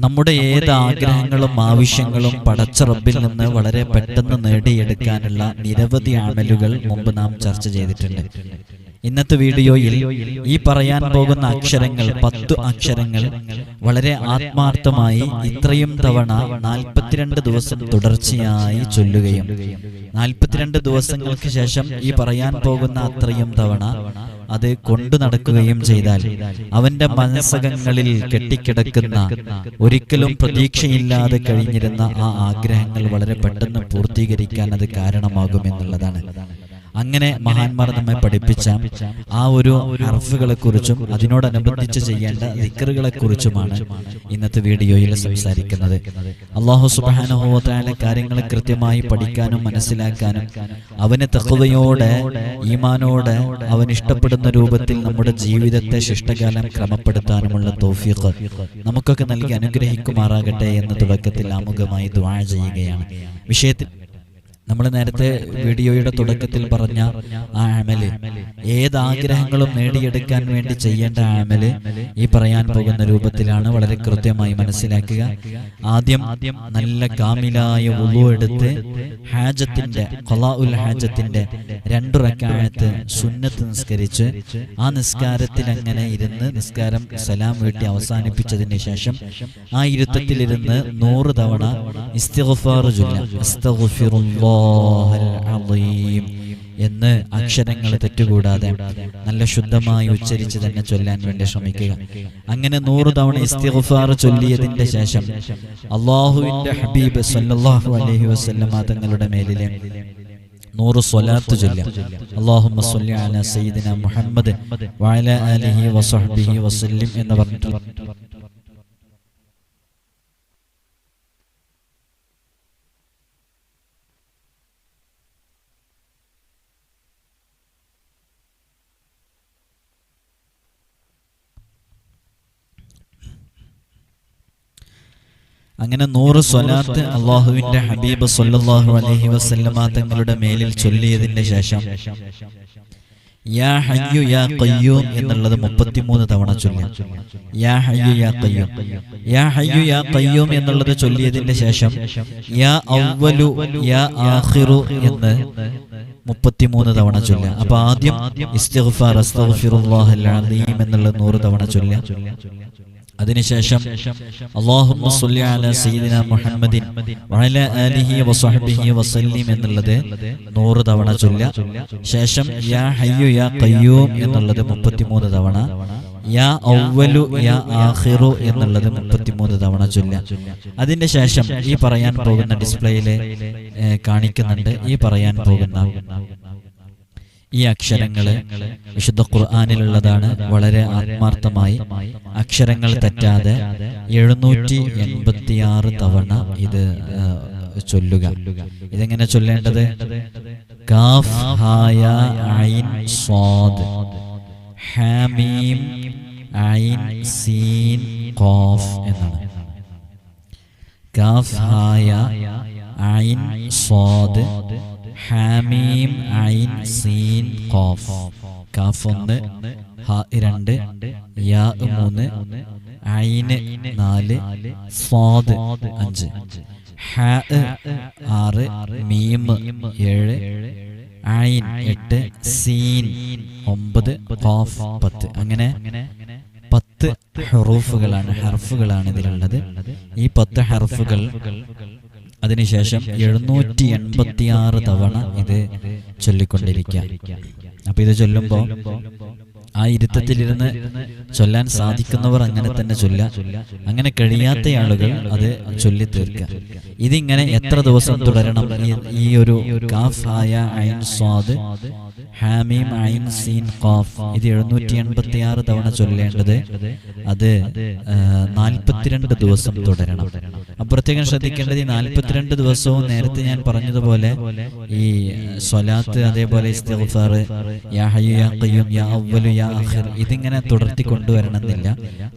നമ്മുടെ ഏത് ആഗ്രഹങ്ങളും ആവശ്യങ്ങളും പടച്ച റബ്ബിൽ നിന്ന് വളരെ പെട്ടെന്ന് നേടിയെടുക്കാനുള്ള നിരവധി അമലുകൾ മുമ്പ് നാം ചർച്ച ചെയ്തിട്ടുണ്ട്. ഇന്നത്തെ വീഡിയോയിൽ ഈ പറയാൻ പോകുന്ന അക്ഷരങ്ങൾ 10 അക്ഷരങ്ങൾ വളരെ ആത്മാർത്ഥമായി ഇത്രയും തവണ 42 ദിവസം തുടർച്ചയായി ചൊല്ലുകയും 42 ദിവസങ്ങൾക്ക് ശേഷം ഈ പറയാൻ പോകുന്ന അത്രയും തവണ അത് കൊണ്ടു നടക്കുകയും ചെയ്താൽ അവന്റെ മനസ്സകങ്ങളിൽ കെട്ടിക്കിടക്കുന്ന ഒരിക്കലും പ്രതീക്ഷയില്ലാതെ കഴിഞ്ഞിരുന്ന ആ ആഗ്രഹങ്ങൾ വളരെ പെട്ടെന്ന് പൂർത്തീകരിക്കാൻ അത് കാരണമാകുമെന്നുള്ളതാണ്. അങ്ങനെ മഹാന്മാർ നമ്മെ പഠിപ്പിച്ച ആ ഒരു ഹർഫുകളെ കുറിച്ചും അതിനോടനുബന്ധിച്ച് ചെയ്യേണ്ട ദിക്റുകളെ കുറിച്ചുമാണ് ഇന്നത്തെ വീഡിയോയിൽ സംസാരിക്കുന്നത്. അല്ലാഹു സുബ്ഹാനഹു വ തആല കാര്യങ്ങൾ കൃത്യമായി പഠിക്കാനും മനസ്സിലാക്കാനും അവന് തഖ്വയോടെ ഈമാനോടെ അവൻ ഇഷ്ടപ്പെടുന്ന രൂപത്തിൽ നമ്മുടെ ജീവിതത്തെ ശിഷ്ടകാലം ക്രമപ്പെടുത്താനുമുള്ള തൗഫീഖ് നമുക്കൊക്കെ നൽകി അനുഗ്രഹിക്കുമാറാകട്ടെ എന്ന് തുടക്കത്തിൽ ആമുഖമായി ദുആ ചെയ്യുകയാണ്. വിഷയത്തിൽ നമ്മൾ നേരത്തെ വീഡിയോയുടെ തുടക്കത്തിൽ പറഞ്ഞ ആ അമല്, ഏതാഗ്രഹങ്ങളും നേടിയെടുക്കാൻ വേണ്ടി ചെയ്യേണ്ട അമല് ഈ പറയാൻ പോകുന്ന രൂപത്തിലാണ്. വളരെ കൃത്യമായി മനസ്സിലാക്കുക. ആദ്യം നല്ല കാമിലായ വുളു എടുത്ത് ഹാജത്തിന്റെ ഖളാഉൽ ഹാജത്തിന്റെ 2 റക്അത്ത് സുന്നത്ത് നിസ്കരിച്ച് ആ നിസ്കാരത്തിൽ അങ്ങനെ ഇരുന്ന് നിസ്കാരം സലാം വീട്ടി അവസാനിപ്പിച്ചതിന് ശേഷം ആ ഇരുത്തത്തിലിരുന്ന് 100 തവണ ഇസ്തിഗ്ഫാർ ചൊല്ലുക. അസ്തഗ്ഫിറുല്ലാഹ് എന്ന് അക്ഷരങ്ങൾ തെറ്റുകൂടാതെ നല്ല ശുദ്ധമായി ഉച്ചരിച്ച് തന്നെ ചൊല്ലാൻ വേണ്ടി ശ്രമിക്കുക. അങ്ങനെ 100 തവണ ഇസ്തിഗ്ഫാർ ചൊല്ലിയതിന്റെ ശേഷം അല്ലാഹുവിന്റെ ഹബീബ് സല്ലല്ലാഹു അലൈഹി വസല്ലം തങ്ങളുടെ മേലിലെ 100 സ്വലാത്ത് ചൊല്ലുക. അല്ലാഹുമ്മ സ്വല്ലി അലാ സയ്യിദിനാ മുഹമ്മദ് വഅലാ ആലിഹി വസഹ്ബിഹി വസല്ലം എന്ന് പറഞ്ഞിട്ട് അങ്ങനെ 100 സ്വലാത്ത് അല്ലാഹുവിന്റെ ഹബീബ് സല്ലല്ലാഹു അലൈഹി വസല്ലമ തങ്ങളുടെ മേലിൽ ചൊല്ലിയതിന്റെ ശേഷം യാ ഹയ്യു യാ ഖയ്യൂം എന്നുള്ളത് 33 തവണ ചൊല്ലുക. യാ ഹയ്യു യാ ഖയ്യൂം, യാ ഹയ്യു യാ ഖയ്യൂം എന്നുള്ളത് ചൊല്ലിയതിന്റെ ശേഷം യാ അവ്വലു യാ ആഖിറു എന്ന് 33 തവണ ചൊല്ലുക. അപ്പൊ ആദ്യം ഇസ്തിഗ്ഫാർ അസ്തഗ്ഫിറുല്ലാഹൽ അലീം എന്നുള്ളത് 100 തവണ ചൊല്ലുക. അതിനുശേഷം അല്ലാഹുമ്മ സ്വല്ലി അലാ സയ്യിദിനാ മുഹമ്മദിൻ വഅലാ ആലിഹി വസഹ്ബിഹി വസല്ലം എന്നുള്ളത് 100 തവണ ചൊല്ലുക. ശേഷം യാ ഹയ്യു യാ ഖയ്യൂം എന്നുള്ളത് 33 തവണ, യാ അവ്വലു യാ ആഖിറു എന്നുള്ളത് 33 തവണ ചൊല്ലുക. അതിന്റെ ശേഷം ഈ പറയാൻ പോകുന്ന ഡിസ്പ്ലേയിൽ കാണിക്കുന്നുണ്ട്. ഈ പറയാൻ പോകുന്ന ഈ അക്ഷരങ്ങള് വിശുദ്ധ ഖുർആനിലുള്ളതാണ്. വളരെ ആത്മാർത്ഥമായി അക്ഷരങ്ങൾ തെറ്റാതെ 786 തവണ ഇത് ചൊല്ലുക. ഇതെങ്ങനെ ചൊല്ലേണ്ടത്? കാഫ് ഹായ ഐൻ സ്വാദ് ഹാമീം ഐൻ സീൻ ഖാഫ് എന്നാണ്. കാഫ് ഹായ ഐൻ സ്വാദ് ഹാമീം ഐൻ സീൻ ഖാഫ്. കാഫ് 1, ഹ 2, യാ 3, ഐൻ 4, സ്വാദ് 5, ഹ 6, മീം 7, ഐൻ 8, സീൻ 9, ഖാഫ് 10. അങ്ങനെ 10 ഹർഫുകളാണ് ഇതിലുള്ളത്. ഈ 10 ഹർഫുകൾ അതിനുശേഷം 786 തവണ ഇത് ചൊല്ലിക്കൊണ്ടിരിക്കുക. അപ്പൊ ഇത് ചൊല്ലുമ്പോ ആ ഇരുത്തത്തിലിരുന്ന് ചൊല്ലാൻ സാധിക്കുന്നവർ അങ്ങനെ തന്നെ ചൊല്ലുക. അങ്ങനെ കഴിയാത്ത ആളുകൾ അത് ചൊല്ലി തീർക്കുക. ഇതിങ്ങനെ എത്ര ദിവസം തുടരണം? ഈ ഒരു കാഫ് ഹായ ഐൻ സ്വാദ് ഹാമീം ഐൻ സീൻ ഖാഫ് ഇത് 786 തവണ ചൊല്ലേണ്ടത് അത് 42 ദിവസം തുടരണം. പ്രത്യേകം ശ്രദ്ധിക്കേണ്ടത് ഈ 42 ദിവസവും നേരത്തെ ഞാൻ പറഞ്ഞതുപോലെ ഈ സ്വലാത്ത്, അതേപോലെ ഇസ്തിഗ്ഫാർ, യാ ഹയ്യു യാ ഖയ്യൂം, യാ അവ്വലു യാ ആഖിർ ഇതിങ്ങനെ തുടർത്തി കൊണ്ടുവരണമെന്നില്ല.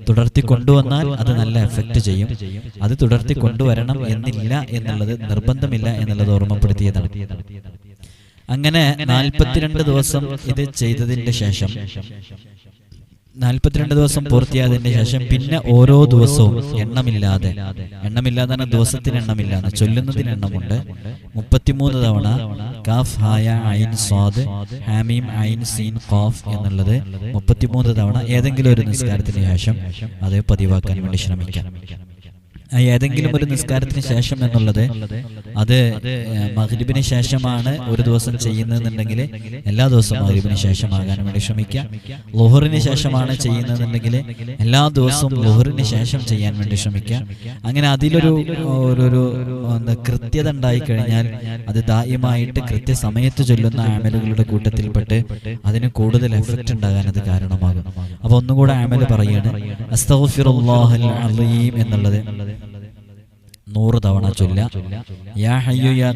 തുടർത്തി കൊണ്ടുവന്നാൽ അത് നല്ല എഫക്റ്റ് ചെയ്യും. അത് തുടർത്തി കൊണ്ടുവരണം എന്നില്ല എന്നുള്ളത്, നിർബന്ധമില്ല എന്നുള്ളത് ഓർമ്മപ്പെടുത്തിയതാണ്. അങ്ങനെ 42 ദിവസം ഇത് ചെയ്തതിന്റെ ശേഷം 42 ദിവസം പൂർത്തിയായതിന്റെ ശേഷം പിന്നെ ഓരോ ദിവസവും എണ്ണമില്ലാതെ ദിവസത്തിന് എണ്ണമില്ലാതെ ചൊല്ലുന്നതിന് എണ്ണമുണ്ട്. 33 തവണ കാഫ് ഹായ ഐൻ സ്വാദ് ഹാമീം ഐൻ സീൻ ഖാഫ് എന്നുള്ളത് 33 തവണ ഏതെങ്കിലും ഒരു നിസ്കാരത്തിന് ശേഷം അത് പതിവാക്കാൻ വേണ്ടി ശ്രമിക്കാം. ഏതെങ്കിലും ഒരു നിസ്കാരത്തിന് ശേഷം എന്നുള്ളത് അത് മഗ്രിബിന് ശേഷമാണ് ഒരു ദിവസം ചെയ്യുന്നതെന്നുണ്ടെങ്കിൽ എല്ലാ ദിവസവും മഗ്രിബിന് ശേഷമാകാൻ വേണ്ടി ശ്രമിക്കുക. ളുഹറിന് ശേഷമാണ് ചെയ്യുന്നതെന്നുണ്ടെങ്കിൽ എല്ലാ ദിവസവും ളുഹറിന് ശേഷം ചെയ്യാൻ വേണ്ടി ശ്രമിക്കുക. അങ്ങനെ അതിലൊരു കൃത്യത ഉണ്ടായി കഴിഞ്ഞാൽ അത് ദായിമായിട്ട് കൃത്യസമയത്ത് ചൊല്ലുന്ന അമലുകളുടെ കൂട്ടത്തിൽപ്പെട്ട് അതിന് കൂടുതൽ എഫക്റ്റ് ഉണ്ടാകാൻ അത് കാരണമാകും. അപ്പൊ ഒന്നുകൂടെ അമൽ പറയാണ്, അസ്തഗ്ഫിറുല്ലാഹൽ അലീം എന്നുള്ളത് 100 തവണ ചൊല്ല. യാ ഹയ്യു യാ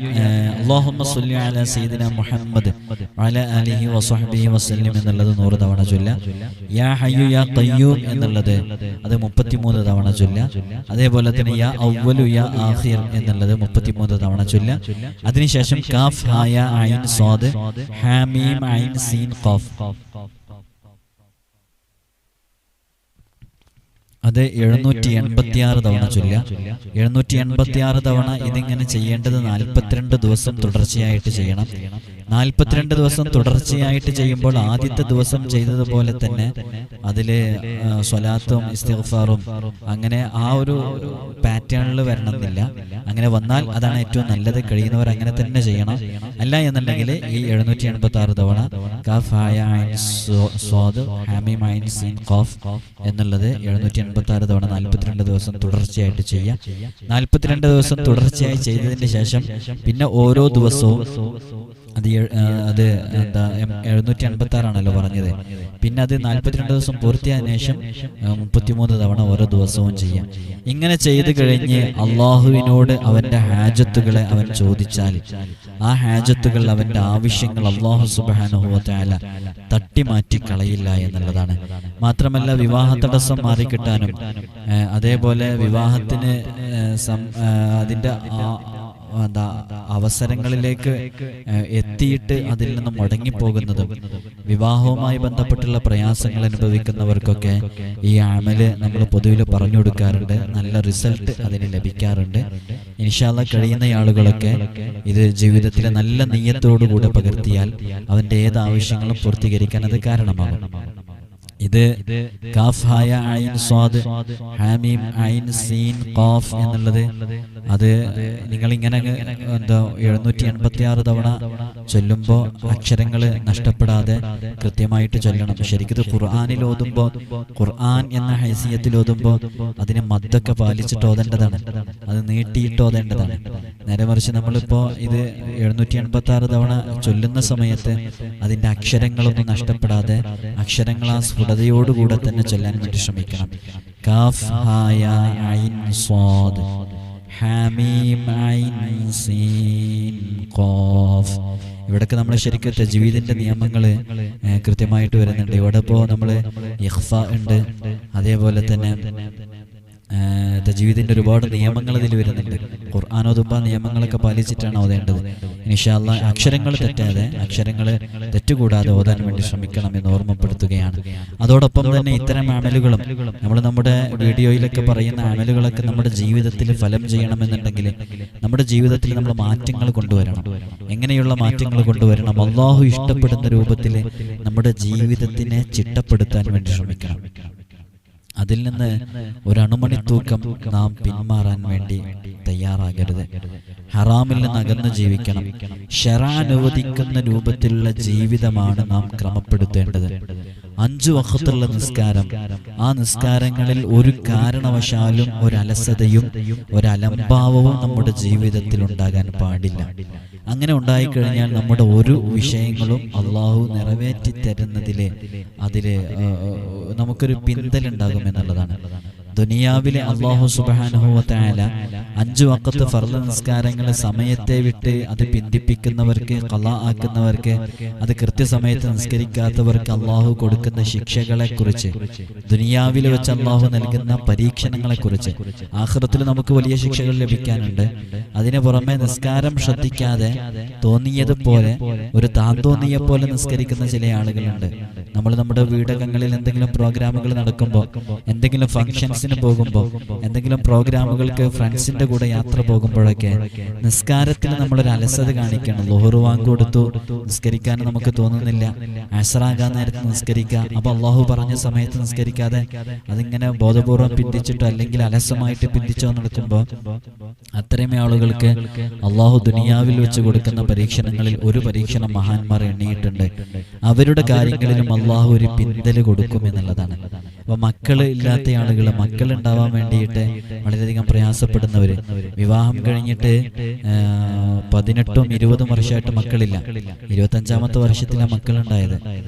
അല്ലാഹുമ്മ സ്വല്ലി അലാ സയ്യിദിനാ മുഹമ്മദ് വഅലാ ആലിഹി വസഹ്ബിഹി വസല്ലം എന്നുള്ളത് 100 തവണ ചൊല്ല. യാ ഹയ്യു യാ ഖയ്യൂം എന്നുള്ളത് അത് 33 തവണ ചൊല്ല. അതേപോലെ തന്നെ യാ അവ്വലു യാ ആഖിർ എന്നുള്ളത് 33 തവണ ചൊല്ല. അതിനുശേഷം കാഫ് ഹായ ഐൻ സ്വാദ് ഹാമീം ഐൻ സീൻ ഖാഫ് അത് 786 തവണ ചൊല്ല. 786 തവണ ഇതിങ്ങനെ ചെയ്യേണ്ടത് 42 ദിവസം തുടർച്ചയായിട്ട് ചെയ്യണം. 42 ദിവസം തുടർച്ചയായിട്ട് ചെയ്യുമ്പോൾ ആദ്യത്തെ ദിവസം ചെയ്തതുപോലെ തന്നെ അതില് സ്വലാത്തും ഇസ്തിഗ്ഫാറും അങ്ങനെ ആ ഒരു പാറ്റേണിൽ വരണമെന്നില്ല. അങ്ങനെ വന്നാൽ അതാണ് ഏറ്റവും നല്ലത്. കഴിയുന്നവർ അങ്ങനെ തന്നെ ചെയ്യണം. അല്ല എന്നുണ്ടെങ്കിൽ ഈ 786 തവണ കാഫ് ഹായ ഐൻ സ്വാദ് ഹാമീം ഐൻ സീൻ ഖാഫ് എന്നുള്ളത് 786 തവണ 42 ദിവസം തുടർച്ചയായിട്ട് ചെയ്യാം. 42 ദിവസം തുടർച്ചയായി ചെയ്തതിന് ശേഷം പിന്നെ ഓരോ ദിവസവും അത് എന്താ 786 ആണല്ലോ പറഞ്ഞത്. പിന്നെ അത് 42 ദിവസം പൂർത്തിയായതിനു ശേഷം 33 തവണ ഓരോ ദിവസവും ചെയ്യാം. ഇങ്ങനെ ചെയ്തു കഴിഞ്ഞ് അള്ളാഹുവിനോട് അവന്റെ ഹാജത്തുകളെ അവൻ ചോദിച്ചാൽ ആ ഹാജത്തുകൾ അവന്റെ ആവശ്യങ്ങൾ അള്ളാഹു സുബ്ഹാനഹു വ തആല തട്ടിമാറ്റി കളയില്ല എന്നുള്ളതാണ്. മാത്രമല്ല വിവാഹ തടസ്സം മാറിക്കിട്ടാനും അതേപോലെ വിവാഹത്തിന് അതിന്റെ അവസരങ്ങളിലേക്ക് എത്തിയിട്ട് അതിൽ നിന്ന് മുടങ്ങിപ്പോകുന്നതും വിവാഹവുമായി ബന്ധപ്പെട്ടുള്ള പ്രയാസങ്ങൾ അനുഭവിക്കുന്നവർക്കൊക്കെ ഈ അമല് നമ്മൾ പൊതുവിൽ പറഞ്ഞു കൊടുക്കാറുണ്ട്. നല്ല റിസൾട്ട് അതിന് ലഭിക്കാറുണ്ട്. ഇൻഷാ അല്ലാഹ് കഴിയുന്ന ആളുകളൊക്കെ ഇത് ജീവിതത്തിലെ നല്ല നിയ്യത്തോടുകൂടെ പകർത്തിയാൽ അവന്റെ ഏത് ആവശ്യങ്ങളും പൂർത്തീകരിക്കാൻ അത് കാരണമാകും. ഇത് കാഫ് ഹായ ഐൻ സ്വാദ് ഹാമീം ഐൻ സീൻ ഖാഫ് എന്നുള്ളത് അത് നിങ്ങളിങ്ങനെ 786 തവണ ചൊല്ലുമ്പോൾ അക്ഷരങ്ങൾ നഷ്ടപ്പെടാതെ കൃത്യമായിട്ട് ചൊല്ലണം. ശരിക്കും ഇത് ഖുർആനിൽ ഓതുമ്പോൾ ഖുർആൻ എന്ന ഹൈസിയത്തിൽ ഓതുമ്പോൾ അതിനെ മദ്ദൊക്കെ പാലിച്ചിട്ട് ഓതേണ്ടതാണ്. അത് നീട്ടിയിട്ട് ഓതേണ്ടതാണ്. നേരെ മറിച്ച് നമ്മളിപ്പോ ഇത് 786 തവണ ചൊല്ലുന്ന സമയത്ത് അതിന്റെ അക്ഷരങ്ങളൊന്നും നഷ്ടപ്പെടാതെ അക്ഷരങ്ങൾ ആ സ്ഫുടതയോടുകൂടെ തന്നെ ചൊല്ലാൻ വേണ്ടി ശ്രമിക്കണം. കാഫ് ഹായ ഐൻ സ്വാദ് ഹാമീം ഐൻ സീൻ ഖാഫ്. ഇവിടൊക്കെ നമ്മൾ ശരിക്കും തജ്വീദിന്റെ നിയമങ്ങൾ കൃത്യമായിട്ട് വരുന്നുണ്ട്. ഇവിടെ ഇപ്പോൾ നമ്മൾ ഇഖ്ഫ ഉണ്ട്, അതേപോലെ തന്നെ തജ്വീദിന്റെ ഒരുപാട് നിയമങ്ങൾ ഇതിൽ വരുന്നുണ്ട്. ഖുർആൻ ഓതുമ്പോൾ നിയമങ്ങളൊക്കെ പാലിച്ചിട്ടാണ് ഓതേണ്ടത്. ഇൻഷാ അല്ലാഹ് അക്ഷരങ്ങൾ തെറ്റാതെ അക്ഷരങ്ങൾ തെറ്റുകൂടാതെ ഓതാൻ വേണ്ടി ശ്രമിക്കണം എന്ന് ഓർമ്മപ്പെടുത്തുകയാണ്. അതോടൊപ്പം തന്നെ ഇത്തരം അമലുകളും നമ്മൾ നമ്മുടെ വീഡിയോയിലൊക്കെ പറയുന്ന അമലുകളൊക്കെ നമ്മുടെ ജീവിതത്തിൽ ഫലം ചെയ്യണമെന്നുണ്ടെങ്കിൽ നമ്മുടെ ജീവിതത്തിൽ നമ്മൾ മാറ്റങ്ങൾ കൊണ്ടുവരണം. എങ്ങനെയുള്ള മാറ്റങ്ങൾ കൊണ്ടുവരണം? അല്ലാഹു ഇഷ്ടപ്പെടുന്ന രൂപത്തിൽ നമ്മുടെ ജീവിതത്തിനെ ചിട്ടപ്പെടുത്താൻ വേണ്ടി ശ്രമിക്കണം. അതിൽ നിന്ന് ഒരു അണുമണി തൂക്കം നാം പിന്മാറാൻ വേണ്ടി തയ്യാറാകരുത്. ഹറാമിൽ നിന്ന് അകന്ന് ജീവിക്കണം. ശറഅ അനുവദിക്കുന്ന രൂപത്തിലുള്ള ജീവിതമാണ് നാം ക്രമപ്പെടുത്തേണ്ടത്. 5 വഖത്തുള്ള നിസ്കാരം, ആ നിസ്കാരങ്ങളിൽ ഒരു കാരണവശാലും ഒരലസതയും ഒരലംഭാവവും നമ്മുടെ ജീവിതത്തിൽ ഉണ്ടാകാൻ പാടില്ല. അങ്ങനെ ഉണ്ടായിക്കഴിഞ്ഞാൽ നമ്മുടെ ഒരു വിഷയങ്ങളും അള്ളാഹു നിറവേറ്റി തരുന്നതില് അതില് നമുക്കൊരു പിന്തലുണ്ടാകും എന്നുള്ളതാണ്. ദുനിയാവിലെ അല്ലാഹു സുബ്ഹാനഹു വ തആല 5 വഖത്ത് ഫർള് നിസ്കാരങ്ങൾ സമയത്തെ വിട്ട് അത് പിന്തിപ്പിക്കുന്നവർക്ക്, ഖളാ ആക്കുന്നവർക്ക്, അത് കൃത്യസമയത്ത് നിസ്കരിക്കാത്തവർക്ക് അല്ലാഹു കൊടുക്കുന്ന ശിക്ഷകളെ കുറിച്ച്, ദുനിയാവിൽ വെച്ച് അല്ലാഹു നൽകുന്ന പരീക്ഷണങ്ങളെ കുറിച്ച്, ആഖിറത്തിൽ നമുക്ക് വലിയ ശിക്ഷകൾ ലഭിക്കാനുണ്ട്. അതിനു പുറമെ നിസ്കാരം ശ്രദ്ധിക്കാതെ തോന്നിയതുപോലെ, ഒരു താന്തോന്നിയെ പോലെ നിസ്കരിക്കുന്ന ചില ആളുകളുണ്ട്. നമ്മൾ നമ്മുടെ വീടകങ്ങളിൽ എന്തെങ്കിലും പ്രോഗ്രാമുകൾ നടക്കുമ്പോൾ, എന്തെങ്കിലും ഫംഗ്ഷൻസിന് പോകുമ്പോൾ, എന്തെങ്കിലും പ്രോഗ്രാമുകൾക്ക് ഫ്രണ്ട്സിന്റെ കൂടെ യാത്ര പോകുമ്പോഴൊക്കെ നിസ്കാരത്തിൽ നമ്മളൊരു അലസത കാണിക്കണം. ളുഹർ വാങ്ക് കൊടുത്തു, നിസ്കരിക്കാൻ നമുക്ക് തോന്നുന്നില്ല. അസ്റാകാൻ നേരത്ത് നിസ്കരിക്കുക, അപ്പൊ അള്ളാഹു പറഞ്ഞ സമയത്ത് നിസ്കരിക്കാതെ അതിങ്ങനെ ബോധപൂർവം പിന്തിച്ചിട്ടോ അല്ലെങ്കിൽ അലസമായിട്ട് പിന്തിച്ചോ നടക്കുമ്പോൾ അത്തരം ആളുകൾക്ക് അള്ളാഹു ദുനിയാവിൽ വെച്ച് കൊടുക്കുന്ന പരീക്ഷണങ്ങളിൽ ഒരു പരീക്ഷണം മഹാന്മാർ എണ്ണിയിട്ടുണ്ട്. അവരുടെ കാര്യങ്ങളിലും അള്ളാഹു ഒരു പിന്തല് കൊടുക്കും എന്നുള്ളതാണ്. അപ്പൊ മക്കള് ഇല്ലാത്ത ആളുകൾ, മക്കൾ ഉണ്ടാവാൻ വേണ്ടിയിട്ട് വളരെയധികം പ്രയാസപ്പെടുന്നവര്, വിവാഹം കഴിഞ്ഞിട്ട് 18ഉം 20ഉം വർഷമായിട്ട് മക്കളില്ല, 25ാമത്തെ വർഷത്തിലാണ് മക്കളുണ്ടായത്.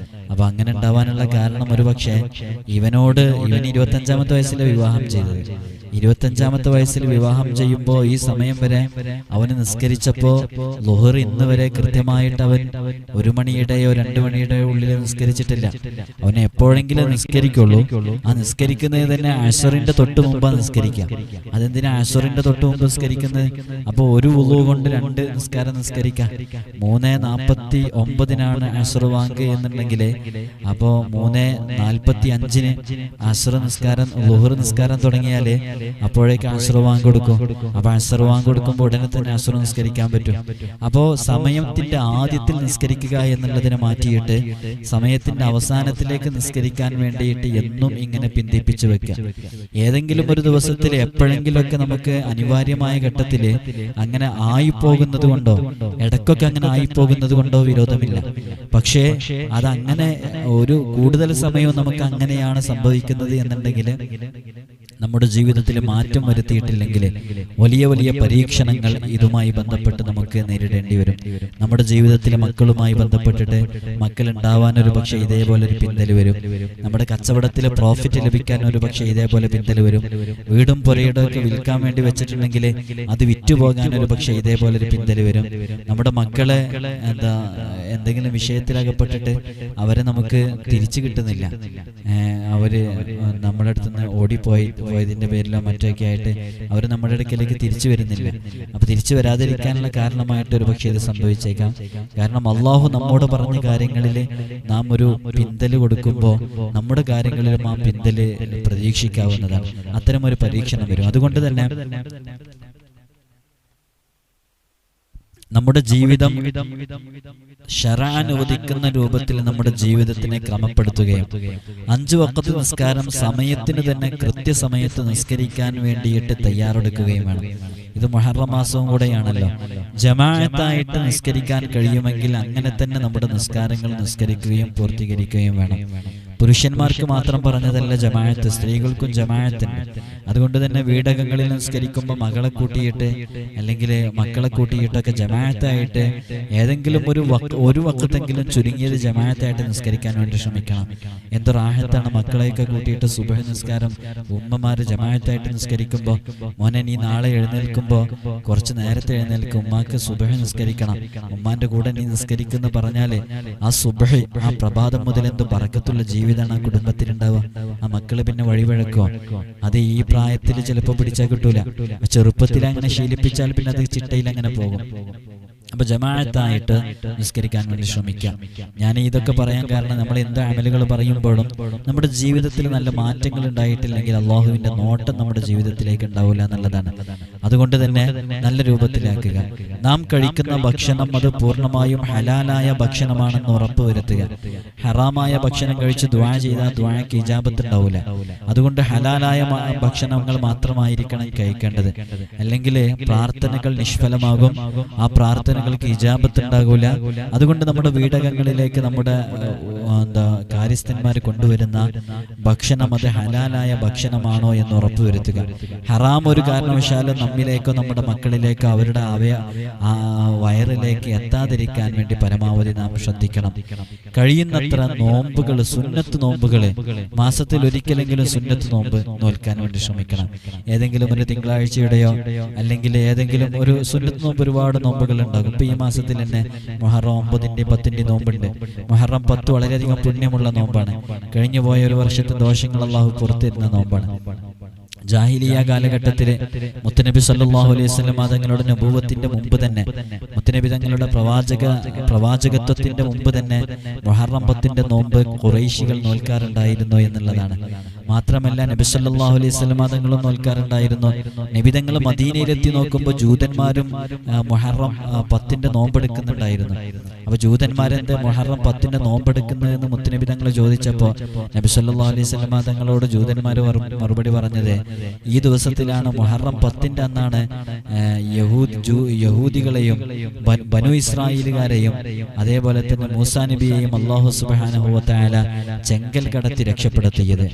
അപ്പൊ അങ്ങനെ ഉണ്ടാവാനുള്ള കാരണം ഒരുപക്ഷെ ഇവൻ 25ാമത്തെ വയസ്സിലെ വിവാഹം ചെയ്തത്. 25ാമത്തെ വയസ്സിൽ വിവാഹം ചെയ്യുമ്പോൾ ഈ സമയം വരെ അവന് നിസ്കരിച്ചപ്പോ ളുഹർ ഇന്ന് വരെ കൃത്യമായിട്ട് അവൻ 1 മണിയുടെയോ 2 മണിയുടെയോ ഉള്ളിൽ നിസ്കരിച്ചിട്ടില്ല. അവനെ എപ്പോഴെങ്കിലും നിസ്കരിക്കുള്ളൂ. ആ നിസ്കരിക്കുന്നത് തന്നെ അസ്റിന്റെ തൊട്ട് മുമ്പാണ് നിസ്കരിക്കുക. അതെന്തിനാ അസ്റിന്റെ തൊട്ട് മുമ്പ് നിസ്കരിക്കുന്നത്? അപ്പൊ ഒരു വുളു കൊണ്ട് 2 നിസ്കാരം നിസ്കരിക്കാം. 3:49 അസ്ർ വാങ്ക് എന്നുണ്ടെങ്കിൽ അപ്പോ 3:45 അസ്ർ നിസ്കാരം, ളുഹർ നിസ്കാരം തുടങ്ങിയാല് അപ്പോഴേക്ക് അസ്ർ വാങ്ക് കൊടുക്കും. അപ്പൊ അസ്ർ വാങ്ക് കൊടുക്കുമ്പോൾ ഉടനെ തന്നെ അസ്ർ നിസ്കരിക്കാൻ പറ്റും. അപ്പോ സമയത്തിന്റെ ആദ്യത്തിൽ നിസ്കരിക്കുക എന്നുള്ളതിനെ മാറ്റിയിട്ട് സമയത്തിന്റെ അവസാനത്തിലേക്ക് നിസ്കരിക്കാൻ വേണ്ടിയിട്ട് എന്നും ഇങ്ങനെ പിന്തിപ്പിച്ചു വെക്കുക. ഏതെങ്കിലും ഒരു ദിവസത്തിൽ എപ്പോഴെങ്കിലുമൊക്കെ നമുക്ക് അനിവാര്യമായ ഘട്ടത്തിൽ അങ്ങനെ ആയിപ്പോകുന്നത് കൊണ്ടോ, ഇടയ്ക്കൊക്കെ അങ്ങനെ ആയിപ്പോകുന്നത് കൊണ്ടോ വിരോധമില്ല. പക്ഷേ അതങ്ങനെ ഒരു കൂടുതൽ സമയവും നമുക്ക് അങ്ങനെയാണ് സംഭവിക്കുന്നത് എന്നുണ്ടെങ്കിൽ നമ്മുടെ ജീവിതത്തിൽ മാറ്റം വരുത്തിയിട്ടില്ലെങ്കിൽ വലിയ വലിയ പരീക്ഷണങ്ങൾ ഇതുമായി ബന്ധപ്പെട്ട് നമുക്ക് നേരിടേണ്ടി വരും. നമ്മുടെ ജീവിതത്തിലെ മക്കളുമായി ബന്ധപ്പെട്ടിട്ട് മക്കൾ ഉണ്ടാവാൻ ഒരു പക്ഷേ ഇതേപോലെ ഒരു പിന്തല് വരും. നമ്മുടെ കച്ചവടത്തിൽ പ്രോഫിറ്റ് ലഭിക്കാൻ ഒരു പക്ഷേ ഇതേപോലെ പിന്തല് വരും. വീടും പുരയിടമൊക്കെ വിൽക്കാൻ വേണ്ടി വെച്ചിട്ടുണ്ടെങ്കിൽ അത് വിറ്റുപോകാൻ ഒരു പക്ഷേ ഇതേപോലെ ഒരു പിന്തല് വരും. നമ്മുടെ മക്കളെ എന്തെങ്കിലും വിഷയത്തിലകപ്പെട്ടിട്ട് അവരെ നമുക്ക് തിരിച്ചു കിട്ടുന്നില്ല, അവര് നമ്മുടെ അടുത്ത് നിന്ന് ഓടിപ്പോയതിന്റെ പേരിലോ മറ്റൊക്കെ ആയിട്ട് അവർ നമ്മുടെ അടുക്കലേക്ക് തിരിച്ചു വരുന്നില്ല. അപ്പൊ തിരിച്ചു വരാതിരിക്കാനുള്ള കാരണമായിട്ട് ഒരു പക്ഷേ ഇത് സംഭവിച്ചേക്കാം. കാരണം അള്ളാഹു നമ്മോട് പറഞ്ഞ കാര്യങ്ങളിൽ നാം ഒരു പിന്തല് കൊടുക്കുമ്പോൾ നമ്മുടെ കാര്യങ്ങളിലും ആ പിന്തല് പ്രതീക്ഷിക്കാവുന്നതാണ്. അത്തരം ഒരു പരീക്ഷണം വരും. അതുകൊണ്ട് തന്നെ നമ്മുടെ ജീവിതം ശറഅ അനുവദിക്കുന്ന രൂപത്തിൽ നമ്മുടെ ജീവിതത്തിനെ ക്രമപ്പെടുത്തുകയും 5 വഖത്ത് നിസ്കാരം സമയത്തിന് തന്നെ കൃത്യസമയത്ത് നിസ്കരിക്കാൻ വേണ്ടിയിട്ട് തയ്യാറെടുക്കുകയും വേണം. ഇത് മുഹറം മാസവും കൂടെയാണല്ലോ. ജമാഅത്തായിട്ട് നിസ്കരിക്കാൻ കഴിയുമെങ്കിൽ അങ്ങനെ തന്നെ നമ്മുടെ നിസ്കാരങ്ങൾ നിസ്കരിക്കുകയും പൂർത്തീകരിക്കുകയും വേണം. പുരുഷന്മാർക്ക് മാത്രം പറഞ്ഞതല്ല ജമാഅത്ത്, സ്ത്രീകൾക്കും ജമാഅത്തുണ്ട്. അതുകൊണ്ട് തന്നെ വീടകങ്ങളിൽ നിസ്കരിക്കുമ്പോൾ മകളെ കൂട്ടിയിട്ട് അല്ലെങ്കിൽ മക്കളെ കൂട്ടിയിട്ടൊക്കെ ജമാഅത്തായിട്ട് ഏതെങ്കിലും ഒരു വഖത്തെങ്കിലും ചുരുങ്ങിയത് ജമാഅത്തായിട്ട് നിസ്കരിക്കാൻ വേണ്ടി ശ്രമിക്കണം. എന്ത് റാഹത്താണ് മക്കളെയൊക്കെ കൂട്ടിയിട്ട് സുബഹ് നിസ്കാരം ഉമ്മമാര് ജമാഅത്തായിട്ട് നിസ്കരിക്കുമ്പോൾ, മോനെ നീ നാളെ എഴുന്നേൽക്കുമ്പോൾ കുറച്ച് നേരത്തെ എഴുന്നേൽക്കും, ഉമ്മാക്ക് സുബഹ് നിസ്കരിക്കണം, ഉമ്മാന്റെ കൂടെ നീ നിസ്കരിക്കുന്ന പറഞ്ഞാല് ആ സുബഹ്, ആ പ്രഭാതം മുതൽ എന്ത് ബറക്കത്തുള്ള ജീവിതമാണ് ആ കുടുംബത്തിലുണ്ടാവുക. ആ മക്കള് പിന്നെ വഴിവഴക്കുവോ? അത് ഈ പ്രായത്തിൽ ചിലപ്പോൾ പിടിച്ചാൽ കിട്ടൂല. ചെറുപ്പത്തിൽ അങ്ങനെ ശീലിപ്പിച്ചാൽ പിന്നെ അത് ചിട്ടയിൽ അങ്ങനെ പോകും. അപ്പൊ ജമാഅത്തായിട്ട് നിസ്കരിക്കാൻ വേണ്ടി ശ്രമിക്കാം. ഞാൻ ഇതൊക്കെ പറയാൻ കാരണം നമ്മൾ എന്ത് അമലുകൾ പറയുമ്പോഴും നമ്മുടെ ജീവിതത്തിൽ നല്ല മാറ്റങ്ങൾ ഉണ്ടായിട്ടില്ലെങ്കിൽ അള്ളാഹുവിന്റെ നോട്ടം നമ്മുടെ ജീവിതത്തിലേക്ക് ഉണ്ടാവില്ല എന്നുള്ളതാണ്. അതുകൊണ്ട് തന്നെ നല്ല രൂപത്തിലാക്കുക. നാം കഴിക്കുന്ന ഭക്ഷണം അത് പൂർണ്ണമായും ഹലാലായ ഭക്ഷണമാണെന്ന് ഉറപ്പുവരുത്തുക. ഹറാമായ ഭക്ഷണം കഴിച്ച് ദുആ ചെയ്താൽ ദുആക്ക് ഇജാബത്ത് ഉണ്ടാവില്ല. അതുകൊണ്ട് ഹലാലായ ഭക്ഷണങ്ങൾ മാത്രമായിരിക്കണം കഴിക്കേണ്ടത്. അല്ലെങ്കിൽ പ്രാർത്ഥനകൾ നിഷ്ഫലമാകും, ആ പ്രാർത്ഥനകൾക്ക് ഇജാബത്ത് ഉണ്ടാകൂല. അതുകൊണ്ട് നമ്മുടെ വീടകങ്ങളിലേക്ക് നമ്മുടെ കാര്യസ്ഥന്മാർ കൊണ്ടുവരുന്ന ഭക്ഷണം അത് ഹലാലായ ഭക്ഷണമാണോ എന്ന് ഉറപ്പുവരുത്തുക. ഹറാം ഒരു കാരണവശാലും നമ്മിലേക്കോ നമ്മുടെ മക്കളിലേക്കോ അവരുടെ വയറിലേക്ക് എത്താതിരിക്കാൻ വേണ്ടി പരമാവധി നാം ശ്രദ്ധിക്കണം. കഴിയുന്നത്ര നോമ്പുകൾ, സുന്നത്ത് നോമ്പുകൾ മാസത്തിൽ ഒരിക്കലെങ്കിലും സുന്നത്ത് നോമ്പ് നോൽക്കാൻ വേണ്ടി ശ്രമിക്കണം. ഏതെങ്കിലും ഒരു തിങ്കളാഴ്ചയുടെയോ അല്ലെങ്കിൽ ഏതെങ്കിലും ഒരു സുന്നത്ത് നോമ്പ്, ഒരുപാട് നോമ്പുകൾ ഉണ്ടാകും. ഇപ്പൊ ഈ മാസത്തിൽ തന്നെ മുഹറം 9-ന്റെയും 10-ന്റെയും നോമ്പുണ്ട്. മുഹറം 10 വളരെയധികം പുണ്യമുള്ള നോമ്പാണ്. കഴിഞ്ഞു പോയ ഒരു വർഷത്തെ ദോഷങ്ങൾ അള്ളാഹു പുറത്തിരുന്ന നോമ്പാണ്. ജാഹിലിയ കാലഘട്ടത്തിൽ മുത്തനബി സല്ലല്ലാഹു അലൈഹി വസല്ലം തങ്ങളുടെ നബുവത്തിന്റെ മുമ്പ് തന്നെ, മുത്തനബി തങ്ങളുടെ പ്രവാചകത്വത്തിന്റെ മുമ്പ് തന്നെ മുഹറം 10-ന്റെ നോമ്പ് ഖുറൈശികൾ നോൽക്കാറുണ്ടായിരുന്നു എന്നുള്ളതാണ്. മാത്രമല്ല നബി സല്ലല്ലാഹു അലൈഹി വസല്ലം തങ്ങളും നോൽക്കാറുണ്ടായിരുന്നു. നബി തങ്ങൾ മദീനയിലെത്തി നോക്കുമ്പോൾ ജൂതന്മാരും മുഹറം 10-ന്റെ നോമ്പെടുക്കുന്നുണ്ടായിരുന്നു. അപ്പൊ ജൂതന്മാരെന്ത് മുഹറം 10-ന്റെ നോമ്പെടുക്കുന്നതെന്ന് മുത്തനബി തങ്ങൾ ചോദിച്ചപ്പോൾ നബി സല്ലല്ലാഹു അലൈഹി വസല്ലം തങ്ങളോട് ജൂതന്മാർ മറുപടി പറഞ്ഞത്, ഈ ദിവസത്തിലാണ് മുഹറം 10-ന്റെ അന്നാണ് യഹൂദികളെയും ബനു ഇസ്രായേലുകാരെയും അതേപോലെ തന്നെ മൂസാ നബിയെയും അല്ലാഹു സുബ്ഹാനഹു വ തആല ചെങ്കൽ കടത്തി രക്ഷപ്പെടുത്തിയത്.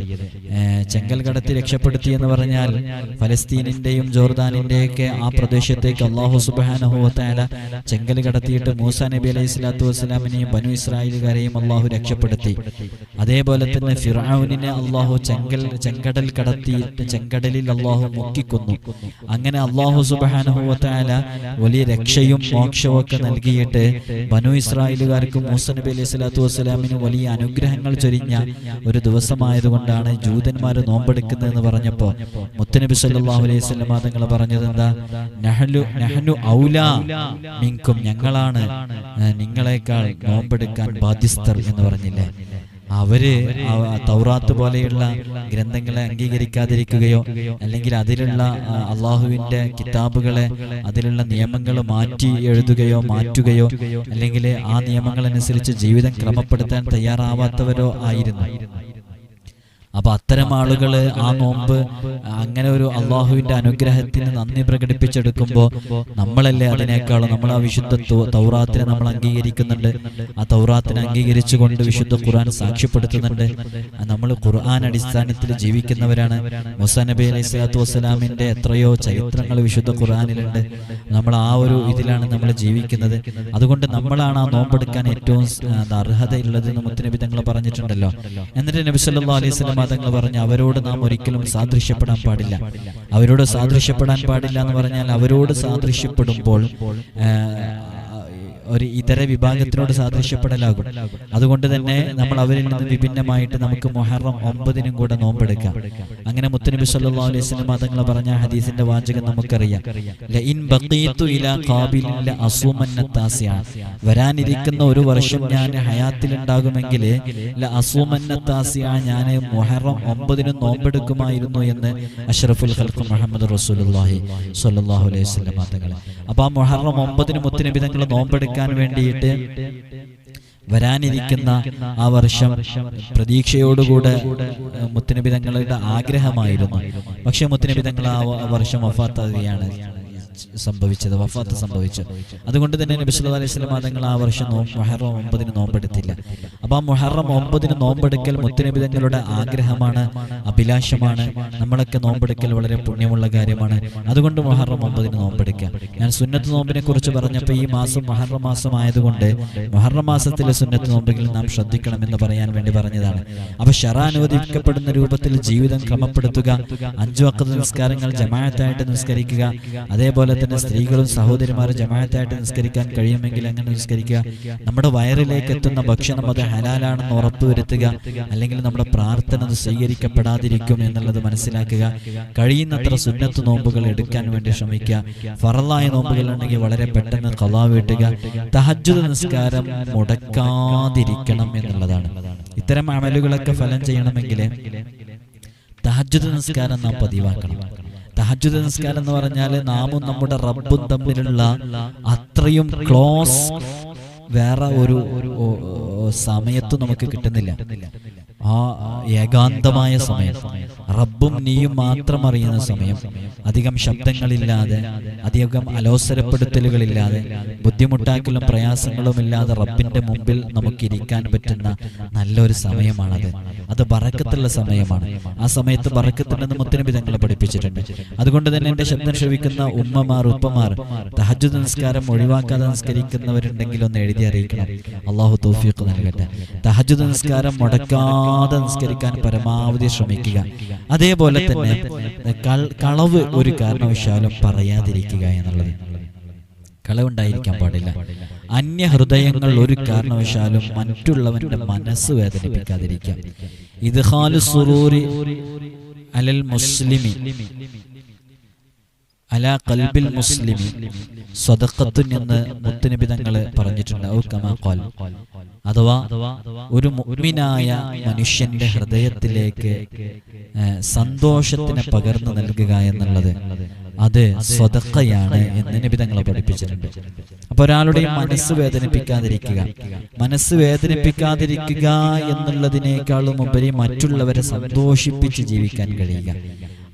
ചെങ്കൽ കടത്തി രക്ഷപ്പെടുത്തി എന്ന് പറഞ്ഞാൽ ഫലസ്തീനിന്റെയും ജോർദാനിന്റെയൊക്കെ ആ പ്രദേശത്തേക്ക് അല്ലാഹു സുബ്ഹാനഹു വ തആല ചെങ്കൽ കടത്തിയിട്ട് മൂസാ നബി അലൈഹി സ്വലാത്തു വസ്സലാമിനെയും ബനു ഇസ്രായേലുകാരെയും അല്ലാഹു രക്ഷപ്പെടുത്തി. അതേപോലെ തന്നെ ഫിർഔനിനെ അല്ലാഹു ചെങ്കടൽ കടത്തിയിട്ട് ചെങ്കടലിൽ അല്ലാഹു മുക്കിക്കൊന്നു. അങ്ങനെ അല്ലാഹു സുബ്ഹാനഹു വ തആല വലിയ രക്ഷയും മോക്ഷവും ഒക്കെ നൽകിയിട്ട് ബനു ഇസ്രായേലുകാർക്കും മൂസാ നബി അലൈഹി സ്വലാത്തു വസ്സലാമിന് വലിയ അനുഗ്രഹങ്ങൾ ചൊരിഞ്ഞ ഒരു ദിവസമായതുകൊണ്ടാണ് ജൂതന്മാർ നോമ്പെടുക്കുന്നതെന്ന് പറഞ്ഞപ്പോ മുത്തനബി സല്ലല്ലാഹു അലൈഹി വസല്ലം തങ്ങൾ പറഞ്ഞത് എന്താ? നഹ്നു ഔലാ മിൻകും, ഞങ്ങളാണ് നിങ്ങളെക്കാൾ നോമ്പെടുക്കാൻ ബാധ്യസ്ഥർ എന്ന് പറഞ്ഞില്ലേ? അവര് തൗറാത്ത് പോലെയുള്ള ഗ്രന്ഥങ്ങളെ അംഗീകരിക്കാതിരിക്കുകയോ അല്ലെങ്കിൽ അതിലുള്ള അള്ളാഹുവിന്റെ കിതാബുകളെ, അതിലുള്ള നിയമങ്ങൾ മാറ്റി എഴുതുകയോ മാറ്റുകയോ അല്ലെങ്കിൽ ആ നിയമങ്ങളനുസരിച്ച് ജീവിതം ക്രമപ്പെടുത്താൻ തയ്യാറാവാത്തവരോ ആയിരുന്നു. അപ്പൊ അത്തരം ആളുകൾ ആ നോമ്പ് അങ്ങനെ ഒരു അള്ളാഹുവിന്റെ അനുഗ്രഹത്തിന് നന്ദി പ്രകടിപ്പിച്ചെടുക്കുമ്പോൾ നമ്മളല്ലേ അതിനേക്കാളും, നമ്മൾ ആ വിശുദ്ധ തൗറാത്തിനെ നമ്മൾ അംഗീകരിക്കുന്നുണ്ട്. ആ തൗറാത്തിനെ അംഗീകരിച്ചുകൊണ്ട് വിശുദ്ധ ഖുർആൻ സാക്ഷ്യപ്പെടുത്തുന്നുണ്ട്. നമ്മൾ ഖുർആൻ അടിസ്ഥാനത്തിൽ ജീവിക്കുന്നവരാണ്. മൂസാ നബി അലൈഹി സ്വലാത്തു വസ്സലാമിന്റെ എത്രയോ ചരിത്രങ്ങൾ വിശുദ്ധ ഖുർആനിലുണ്ട്. നമ്മൾ ആ ഒരു ഇതിലാണ് നമ്മൾ ജീവിക്കുന്നത്. അതുകൊണ്ട് നമ്മളാണ് ആ നോമ്പെടുക്കാൻ ഏറ്റവും അർഹതയുള്ളത് എന്ന് മുത്തുനബി തങ്ങൾ പറഞ്ഞിട്ടുണ്ടല്ലോ. എന്നിട്ട് നബി സല്ലല്ലാഹു അലൈഹി വസല്ലം തങ്ങൾ പറഞ്ഞു, അവരോട് നാം ഒരിക്കലും സാദൃശ്യപ്പെടാൻ പാടില്ല. അവരോട് സാദൃശ്യപ്പെടാൻ പാടില്ല എന്ന് പറഞ്ഞാൽ അവരോട് സാദൃശ്യപ്പെടുമ്പോൾ ഒരു ഇതര വിഭാഗത്തിനോട് സാദൃശ്യപ്പെടലാകും. അതുകൊണ്ട് തന്നെ നമ്മൾ അവരിൽ നിന്ന് വിഭിന്നമായിട്ട് നമുക്ക് മുഹറം 9-നും കൂടെ നോമ്പെടുക്കാം. അങ്ങനെ മുത്തുനബി സല്ലല്ലാഹു അലൈഹി വസല്ലം തങ്ങൾ പറഞ്ഞ ഹദീസിന്റെ വാചകം നമുക്കറിയാം. ലഇൻ ബഖീതു ഇലാ ഖാബിലിൻ ലഅസൂമന്ന താസിഅ, വരാനിരിക്കുന്ന ഒരു വർഷം ഞാൻ ഹയാത്തിലുണ്ടാകുമെങ്കിൽ ലഅസൂമന്ന താസിഅ, ഞാൻ മുഹറം 9-നും നോമ്പെടുക്കുമായിരുന്നു എന്ന് അഷ്റഫുൽ ഖൽഖ് മുഹമ്മദ് റസൂലുള്ളാഹി സ്വല്ലല്ലാഹു അലൈഹി വസല്ലം തങ്ങൾ. അപ്പോൾ ആ മുഹറം 9-ന് മുത്തുനബി തങ്ങൾ നോമ്പെടുക്കാൻ വേണ്ടിയിട്ട് വരാനിരിക്കുന്ന ആ വർഷം പ്രതീക്ഷയോടുകൂടെ മുത്തുനബി തങ്ങളുടെ ആഗ്രഹമായിരുന്നു. പക്ഷെ മുത്തുനബി തങ്ങൾ ആ വർഷം വഫാത്താവുകയാണ് സംഭവിച്ചത്, വഫാത്ത് സംഭവിച്ചു. അതുകൊണ്ട് തന്നെ നബി സല്ലല്ലാഹു അലൈഹി വസല്ലം തങ്ങൾ ആ വർഷം മുഹറം 9-ന് നോമ്പെടുത്തില്ല. അപ്പൊ ആ മുഹറം 9-ന് നോമ്പെടുക്കൽ മുത്തുനബി തങ്ങളുടെ ആഗ്രഹമാണ്, അഭിലാഷമാണ്. നമ്മളൊക്കെ നോമ്പെടുക്കൽ വളരെ പുണ്യമുള്ള കാര്യമാണ്. അതുകൊണ്ട് മുഹറം 9-ന് നോമ്പെടുക്കുക. ഞാൻ സുന്നത്ത് നോമ്പിനെ കുറിച്ച് പറഞ്ഞപ്പോൾ ഈ മാസം മുഹറം മാസം ആയതുകൊണ്ട് മുഹറം മാസത്തിലെ സുന്നത്ത് നോമ്പുകൾ നാം ശ്രദ്ധിക്കണമെന്ന് പറയാൻ വേണ്ടി പറഞ്ഞതാണ്. അപ്പൊ ശറഅ അനുവദിക്കപ്പെടുന്ന രൂപത്തിൽ ജീവിതം ക്രമപ്പെടുത്തുക, 5 വഖ്ത് നിസ്കാരങ്ങൾ ജമാഅത്തായിട്ട് നിസ്കരിക്കുക. അതേപോലെ തന്നെ സ്ത്രീകളും സഹോദരിമാരും ജമാഅത്തായിട്ട് നിസ്കരിക്കാൻ കഴിയുമെങ്കിൽ അങ്ങനെ നിസ്കരിക്കുക. നമ്മുടെ വയറിലേക്ക് എത്തുന്ന ഭക്ഷണം അത് ഹലാലാണെന്ന് ഉറപ്പുവരുത്തുക. അല്ലെങ്കിൽ നമ്മുടെ പ്രാർത്ഥന അത് സ്വീകരിക്കപ്പെടാതിരിക്കും എന്നുള്ളത് മനസ്സിലാക്കുക. കഴിയുന്നത്ര സുന്നത്ത് നോമ്പുകൾ എടുക്കാൻ വേണ്ടി ശ്രമിക്കുക. ഫറളായ നോമ്പുകൾ ഉണ്ടെങ്കിൽ വളരെ പെട്ടെന്ന് ഖളാ വീട്ടുക. തഹജ്ജുദ് നിസ്കാരം മുടക്കാതിരിക്കണം എന്നുള്ളതാണ്. ഇത്തരം അമലുകളൊക്കെ ഫലം ചെയ്യണമെങ്കിൽ തഹജ്ജുദ് നിസ്കാരം നാം പതിവാക്കണം. തഹജ്ജുദ് നിസ്കാരം എന്ന് പറഞ്ഞാൽ നാമും നമ്മുടെ റബ്ബും തമ്മിലുള്ള അത്രയും ക്ലോസ് വേറെ ഒരു സമയത്തും നമുക്ക് കിട്ടുന്നില്ല. ആ ഏകാന്തമായ സമയം, റബ്ബും നീയും മാത്രം അറിയുന്ന സമയം, അധികം ശബ്ദങ്ങളില്ലാതെ, അധികം അലോസരപ്പെടുത്തലുകളില്ലാതെ, ബുദ്ധിമുട്ടാക്കലും പ്രയാസങ്ങളും ഇല്ലാതെ റബ്ബിന്റെ മുമ്പിൽ നമുക്കിരിക്കാൻ പറ്റുന്ന നല്ലൊരു സമയമാണത്. അത് ബറക്കത്തുള്ള സമയമാണ്. ആ സമയത്ത് ബറക്കത്തുണ്ടെന്ന് മുത്തനബി തങ്ങളെ പഠിപ്പിച്ചിട്ടുണ്ട്. അതുകൊണ്ട് തന്നെ എൻ്റെ ശബ്ദം ശ്രവിക്കുന്ന ഉമ്മമാർ, ഉപ്പമാർ, തഹജ്ജുദ് നിസ്കാരം ഒഴിവാക്കാതെ നിസ്കരിക്കുന്നവരുണ്ടെങ്കിൽ ഒന്ന് എഴുതി അറിയിക്കണം. അള്ളാഹു തൗഫീഖ് നൽകട്ടെ. തഹജ്ജുദ് നിസ്കാരം മുടക്കാതെ നിസ്കരിക്കാൻ പരമാവധി ശ്രമിക്കുക. അതേപോലെ തന്നെ കളവ് ഒരു കാരണവശാലും പറയാതിരിക്കുക എന്നുള്ളത്. കളവുണ്ടായിരിക്കാൻ പാടില്ല. അന്യഹൃദയങ്ങൾ ഒരു കാരണവശാലും മറ്റുള്ളവന്റെ മനസ്സ് വേദനിപ്പിക്കാതിരിക്കുക. ഇദ്ഖാലു സുറൂരി അലൽ മുസ്ലിമി അലാ ഖൽബിൽ മുസ്ലിമി സദഖത്തുൻ എന്ന് മുത്തുനബി തങ്ങൾ പറഞ്ഞിട്ടുണ്ട്. ഔ കമാ ഖാൽ, അഥവാ ഒരു മുഅ്മിനായ മനുഷ്യന്റെ ഹൃദയത്തിലേക്ക് സന്തോഷത്തിനെ പകർന്നു നൽകുക എന്നുള്ളത് അത് സ്വതക്കയാണ് എന്ന് നബി തങ്ങളെ പഠിപ്പിച്ചിട്ടുണ്ട്. അപ്പൊ ഒരാളുടെയും മനസ്സ് വേദനിപ്പിക്കാതിരിക്കുക, മനസ്സ് വേദനിപ്പിക്കാതിരിക്കുക എന്നുള്ളതിനേക്കാളും ഉപരി മറ്റുള്ളവരെ സന്തോഷിപ്പിച്ച് ജീവിക്കാൻ കഴിയുക,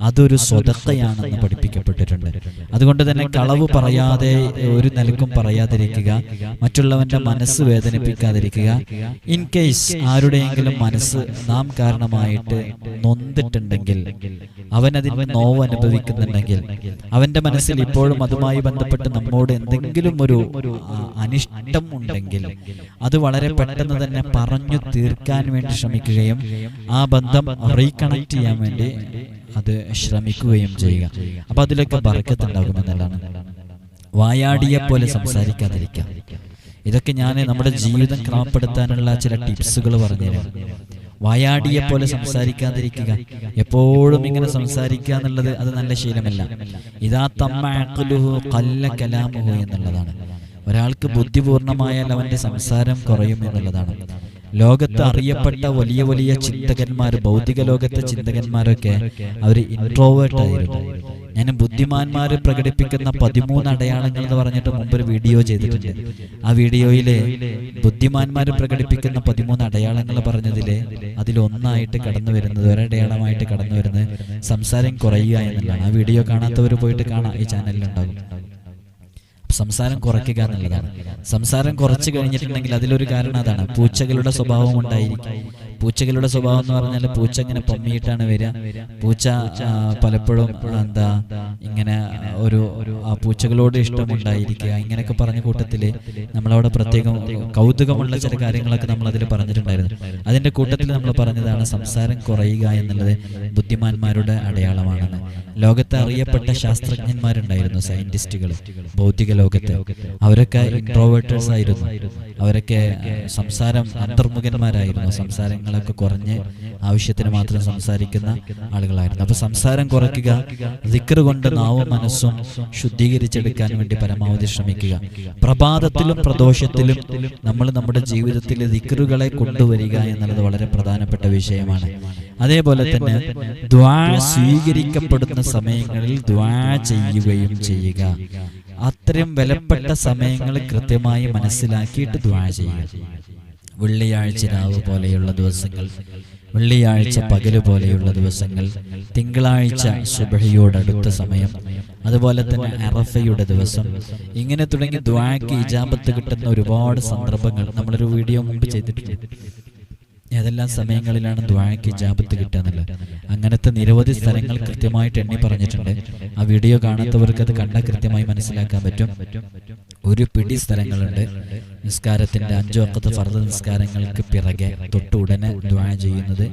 അതൊരു സ്വതക്കയാണെന്ന് പഠിപ്പിക്കപ്പെട്ടിട്ടുണ്ട്. അതുകൊണ്ട് തന്നെ കളവ് പറയാതെ ഒരു നിലക്കും പറയാതിരിക്കുക, മറ്റുള്ളവന്റെ മനസ്സ് വേദനിപ്പിക്കാതിരിക്കുക. ഇൻ കേസ് ആരുടെയെങ്കിലും മനസ്സ് നാം കാരണമായിട്ട് നൊന്തിട്ടുണ്ടെങ്കിൽ, അവനതിന് നോവ് അനുഭവിക്കുന്നുണ്ടെങ്കിൽ, അവന്റെ മനസ്സിൽ ഇപ്പോഴും അതുമായി ബന്ധപ്പെട്ട് നമ്മോട് എന്തെങ്കിലും ഒരു അനിഷ്ടം ഉണ്ടെങ്കിൽ അത് വളരെ പെട്ടെന്ന് തന്നെ പറഞ്ഞു തീർക്കാൻ വേണ്ടി ശ്രമിക്കുകയും ആ ബന്ധം റീകണക്ട് ചെയ്യാൻ വേണ്ടി അത് ശ്രമിക്കുകയും ചെയ്യുക. അപ്പൊ അതിലൊക്കെ ബറക്കത്തുണ്ടാകുമെന്നുള്ളതാണ്. വായാടിയെ പോലെ സംസാരിക്കാതിരിക്കുക. ഇതൊക്കെ ഞാൻ നമ്മുടെ ജീവിതം ക്രമപ്പെടുത്താനുള്ള ചില ടിപ്സുകൾ പറഞ്ഞുതരാം. വായാടിയെ പോലെ സംസാരിക്കാതിരിക്കുക. എപ്പോഴും ഇങ്ങനെ സംസാരിക്കുക എന്നുള്ളത് അത് നല്ല ശീലമല്ല. ഇദാ തമ്മ അഖ്ലുഹു ഖല്ല കലാമുഹു എന്നുള്ളതാണ്. ഒരാൾക്ക് ബുദ്ധിപൂർണമായാൽ അവന്റെ സംസാരം കുറയും എന്നുള്ളതാണ്. ലോകത്ത് അറിയപ്പെട്ട വലിയ വലിയ ചിന്തകന്മാർ, ഭൗതിക ലോകത്തെ ചിന്തകന്മാരൊക്കെ അവർ ഇൻട്രോവേർട്ട് ആയിരുന്നു. ഞാൻ ബുദ്ധിമാന്മാർ പ്രകടിപ്പിക്കുന്ന 13 അടയാളങ്ങൾ എന്ന് പറഞ്ഞിട്ട് മുമ്പൊരു വീഡിയോ ചെയ്തിട്ടുണ്ട്. ആ വീഡിയോയില് ബുദ്ധിമാന്മാർ പ്രകടിപ്പിക്കുന്ന 13 അടയാളങ്ങൾ പറഞ്ഞതില് അതിലൊന്നായിട്ട് കടന്നു വരുന്നത്, ഒരടയാളമായിട്ട് കടന്നു വരുന്നത് സംസാരം കുറയുക എന്നുള്ളതാണ്. ആ വീഡിയോ കാണാത്തവർ പോയിട്ട് കാണാം, ഈ ചാനലിലുണ്ടാകും. സംസാരം കുറയ്ക്കുക എന്നുള്ളതാണ്. സംസാരം കുറച്ചു കഴിഞ്ഞിട്ടുണ്ടെങ്കിൽ അതിലൊരു കാരണം അതാണ്. പൂച്ചകളുടെ സ്വഭാവം ഉണ്ടായിരിക്കും. പൂച്ചകളുടെ സ്വഭാവം എന്ന് പറഞ്ഞാൽ പൂച്ച ഇങ്ങനെ പമ്മിയിട്ടാണ് വരിക. പൂച്ച പലപ്പോഴും ഇങ്ങനെ ഒരു പൂച്ചകളോട് ഇഷ്ടമുണ്ടായിരിക്കുക, ഇങ്ങനെയൊക്കെ പറഞ്ഞ കൂട്ടത്തില് നമ്മളവിടെ പ്രത്യേകം കൗതുകമുള്ള ചില കാര്യങ്ങളൊക്കെ നമ്മൾ അതിൽ പറഞ്ഞിട്ടുണ്ടായിരുന്നു. അതിന്റെ കൂട്ടത്തിൽ നമ്മൾ പറഞ്ഞതാണ് സംസാരം കുറയുക എന്നുള്ളത് ബുദ്ധിമാന്മാരുടെ അടയാളമാണെന്ന്. ലോകത്തെ അറിയപ്പെട്ട ശാസ്ത്രജ്ഞന്മാരുണ്ടായിരുന്നു, സയന്റിസ്റ്റുകൾ ഭൗതിക ലോകത്ത്. അവരൊക്കെ ഇൻട്രോവേർട്ടേഴ്സ് ആയിരുന്നു. അവരൊക്കെ സംസാരം അന്തർമുഖന്മാരായിരുന്നു. സംസാരങ്ങളൊക്കെ കുറഞ്ഞ് ആവശ്യത്തിന് മാത്രം സംസാരിക്കുന്ന ആളുകളായിരുന്നു. അപ്പൊ സംസാരം കുറയ്ക്കുക, ദിക്ർ കൊണ്ട് നാവും മനസ്സും ശുദ്ധീകരിച്ചെടുക്കാൻ വേണ്ടി പരമാവധി ശ്രമിക്കുക. പ്രഭാതത്തിലും പ്രദോഷത്തിലും നമ്മൾ നമ്മുടെ ജീവിതത്തിൽ ദിക്റുകളെ കൊണ്ടുവരിക എന്നുള്ളത് വളരെ പ്രധാനപ്പെട്ട വിഷയമാണ്. അതേപോലെ തന്നെ ദുആ സ്വീകരിക്കപ്പെടുന്ന സമയങ്ങളിൽ ദുആ ചെയ്യുകയും ചെയ്യുക. അത്രയും വിലപ്പെട്ട സമയങ്ങൾ കൃത്യമായി മനസ്സിലാക്കിയിട്ട് ദുആ ചെയ്യുക. വെള്ളിയാഴ്ച രാവ് പോലെയുള്ള ദിവസങ്ങൾ, വെള്ളിയാഴ്ച പകല് പോലെയുള്ള ദിവസങ്ങൾ, തിങ്കളാഴ്ച സുബ്ഹിയോടടുത്ത സമയം, അതുപോലെ തന്നെ അറഫയുടെ ദിവസം, ഇങ്ങനെ തുടങ്ങി ദുആക്ക് ഇജാബത്ത് കിട്ടുന്ന ഒരുപാട് സന്ദർഭങ്ങൾ നമ്മളൊരു വീഡിയോ മുമ്പ് ചെയ്തിട്ടുണ്ട്. ഏതെല്ലാം സമയങ്ങളിലാണ് ദുആക്ക് ഇജാബത്ത് കിട്ടുക എന്നുള്ളത്. അങ്ങനത്തെ നിരവധി സ്ഥലങ്ങൾ കൃത്യമായിട്ട് എണ്ണി പറഞ്ഞിട്ടുണ്ട്. ആ വീഡിയോ കാണാത്തവർക്ക് അത് കണ്ടാൽ കൃത്യമായി മനസ്സിലാക്കാൻ പറ്റും. ഒരു പിടി സ്ഥലങ്ങളുണ്ട്. നിസ്കാരത്തിന്റെ 5 വഖത്ത് ഫർദ് നിസ്കാരങ്ങൾക്ക് പിറകെ തൊട്ട് ഉടനെ ദുആ ചെയ്യുന്നത്,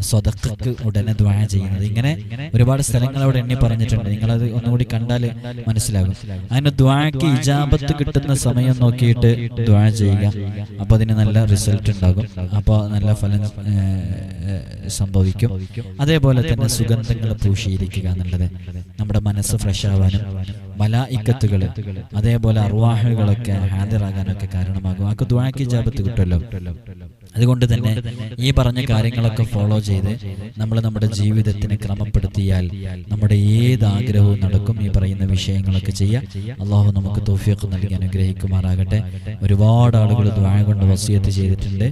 സ്വതക്കക്ക് ഉടനെ ദുആ ചെയ്യുന്നത്, ഇങ്ങനെ ഒരുപാട് സ്ഥലങ്ങൾ അവിടെ എണ്ണി പറഞ്ഞിട്ടുണ്ട്. നിങ്ങളത് ഒന്നുകൂടി കണ്ടാൽ മനസ്സിലാകും. അതിന് ദുആക്ക് ഇജാബത്ത് കിട്ടുന്ന സമയം നോക്കിയിട്ട് ദുആ ചെയ്യുക. അപ്പൊ അതിന് നല്ല റിസൾട്ട് ഉണ്ടാകും. അപ്പോൾ നല്ല ഫലം സംഭവിക്കും. അതേപോലെ തന്നെ സുഗന്ധങ്ങൾ പൂശിയിരിക്കുക എന്നുള്ളത് നമ്മുടെ മനസ്സ് ഫ്രഷ് ആവാനും മലായിക്കത്തുകൾ അതേപോലെ അർവാഹുകളൊക്കെ ഹാജരാകാനൊക്കെ കാരണമാകും. ആക്ക് ദുആക്ക് ഇജാബത്ത് കിട്ടുമല്ലോ. അതുകൊണ്ട് തന്നെ ഈ പറഞ്ഞ കാര്യങ്ങളൊക്കെ ഫോളോ ചെയ്ത് നമ്മൾ നമ്മുടെ ജീവിതത്തിനെ ക്രമപ്പെടുത്തിയാൽ നമ്മുടെ ഏത് ആഗ്രഹവും നടക്കും. ഈ പറയുന്ന വിഷയങ്ങളൊക്കെ ചെയ്യാം. അള്ളാഹു നമുക്ക് തൗഫീഖ് നൽകി അനുഗ്രഹിക്കുമാറാകട്ടെ. ഒരുപാട് ആളുകൾ ദുആ കൊണ്ട് വസിയത്ത് ചെയ്തിട്ടുണ്ട്.